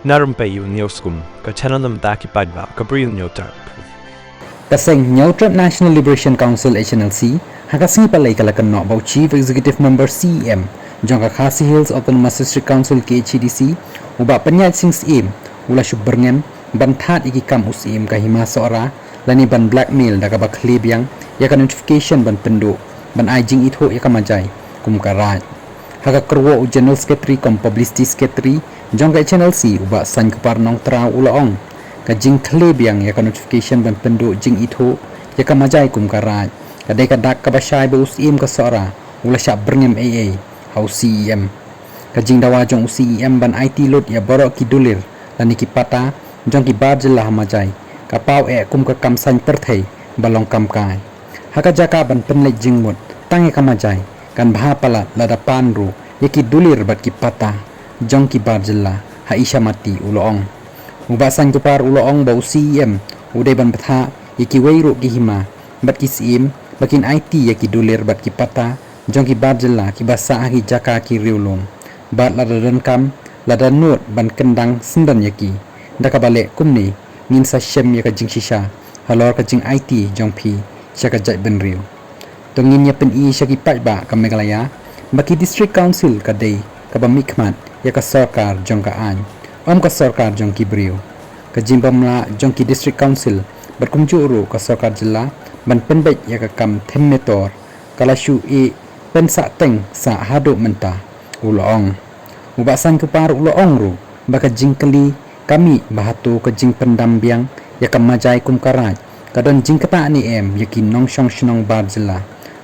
Narumpayu Nioskum, Kachananam Daki Padba, Gabriel Nyotar. Kaseng Nyotrap National Liberation Council HNLC, Hakasi Palay Kalakan Nokbau Chief Executive Member CEM, Jongka Khasi Hills Autonomous District Council KHDC, Uba Penyat Sings Im, Ula Shubberngem, Bantat Ikikam Usim Kahima Sora, Lani Ban Blackmail Dagaba Klebiang, Yaka Notification Ban Pendu, Ban Ajing Itho Yakamajai, Kumkaraj. Haka Kerwo General Secretary Kom Publicity Secretary, Jongka HNLC, Uba San Kupar Nong Trau Ulaong, Kajing Klebiang Yaka Notification Ban Pendu Jing Itho, Yakamajai Kumkaraj, Kadai Kadak Kabashai Ba Usim Kasora, Ula Syab Berngem AA, Hau CEM. Kajing Dawa Jong CEM Ban IT Load Ya Borok Kidulir, Lani Kipata, Jong Kibar Jelah Hamajai, Kapau Kum Kakam San Perthei, Balong Kamkai. Haka Jaka Ban Penlek Jingmut, Tangi Kamajai, Kan Bha Palat Lada Panru, Yaki Dulir Bat Kipata, Jong Kibar Jelah, Haisha Mati Uloong. Ubasan Kupar Uloong Bau CEM, Udai Ban Betha, Yaki Weiru Kihima, Bat Kisim, Bakin IT Yaki Dulir Bat Kipata, Jong Kibar Jelah, Kibasa Ahi Jaka Ki Riulung, Bat Lada Denkam, Lada Nur Ban Kendang Sendan Yaki, Daka Balik Kumni, Ngin Sa Shem Yaka Jing Shisha, Halor Ka Jing IT Jong Pi, Syaka Jai Ben Riu. Tungin ya pen i syaki Pajba ka Meghalaya, Baki District Council ka Day, ka Bamikmat, Yaka Sarkar Jong ka An, Ka Sarkar Jong Ki Briu, Ka Jimbamla Jong Ki District Council, Berkumjuru ka Sarkar Jela, Ban Penbek Yaka Kam Temmetor, Kalashu i Pensa Teng sa Hado Menta, Uloong. Ubasan Kupar Uloong ru, Baka Jingkali, Kami Bahatu ka Jing Pendambiang, Yaka Majai Kumkaraj, Kadon Jing Kata ni Yakin Nong Shong Shnong Bar Jela,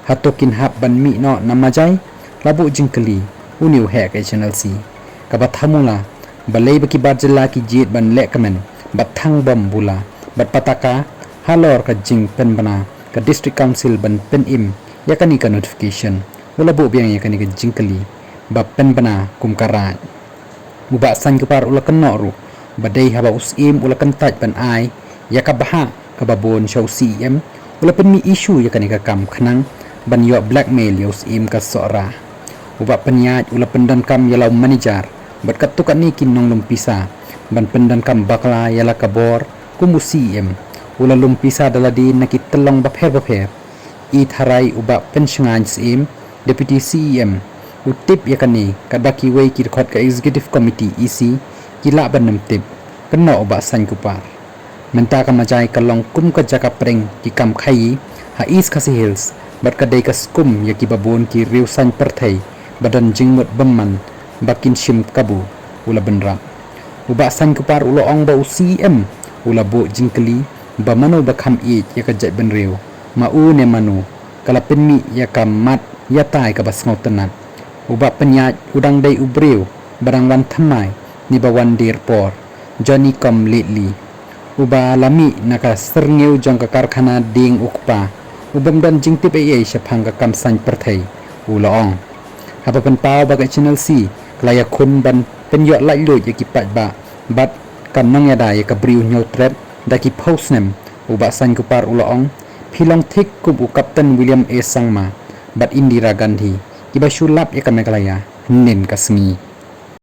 Hatokin Hap Ban Mi No Namajai, Labu Jingkali, Uniu Hek HNLC, Kabat Hamula, Balai Baki Bar Jela Ki Jit Ban Lekkamen, Bat Thang Bom Bula, Bat Pataka, Halor Ka Jing Pen Bana, Ka District Council Ban Pen Im, Yakani Ka Notification, Ulabu Biang Yakani Ka Jingkali, Ba Pen Bana Kumkaraj. Uba San Kupar Ula Kenoru, Badai Haba Usim Ula Kentaj Ban Ai, Yakabaha Kababon Shaw CEM, Ula Pen Mi Issue Yakani Ka Kam Khanang, Ban Yo Blackmail Yaw Usim Ka Sora. Uba Penyat Ula Pendan Kam Yalau Manager, Bat Katukat Ni Kinong Lumpisa, Ban Pendan Kam Bakla Yala Kabor, Kumu CEM, Ula Lumpisa Daladi Nakit Telong Bapher, It Harai Uba Penshangan CEM, Deputy CEM, Utip Yakani, Kadaki Wei Kirkot Ka Executive Committee EC, Kila Ban Nemtip, Kena Uba San Kupar. Menta ka Majai Kalong Kum Ka Jaka Preng Ki Kam Khayi, Ha East Khasi Hills, Bat Kadai Ka Skum Yaki Babon Ki Riu San Perthei, Badan Jingmut Bemman, Bakin Shim Kabu, Ula Benra. Uba San Kupar Uloong Bau CEM, Ula Bo Jingkali, Bamanu Bakam Eid Yaka Jai Ben Riu, Mau Ne Manu, Kalapin Mi Yaka Mat Yatai Ka Basngau Tenat. Uba Penyat Udang Dai Ubriu, Barang Wan Thamai, Nibawan Dirpor, Johnny Kom Lately. Uba Lami Naka Serngeu Jong Ka Karkhana Ding Ukpa, Ubam Dan Jing Tip AA Syapang Ka Kam San Perthei, Uloong. Hapa Pen Pau Baga Channel C, Kelaya Kun Ban Penyok Lai Lut Yaki Pajba, Bat Kan Nong Yada Yaka Briu Nyotret, Daki Postnem, Uba San Kupar Uloong, Pilong Thik Kub U Kapten William A. Sangma, Bat Indira Gandhi, Iba Shulap Yaka Meghalaya, Nin Kasmi.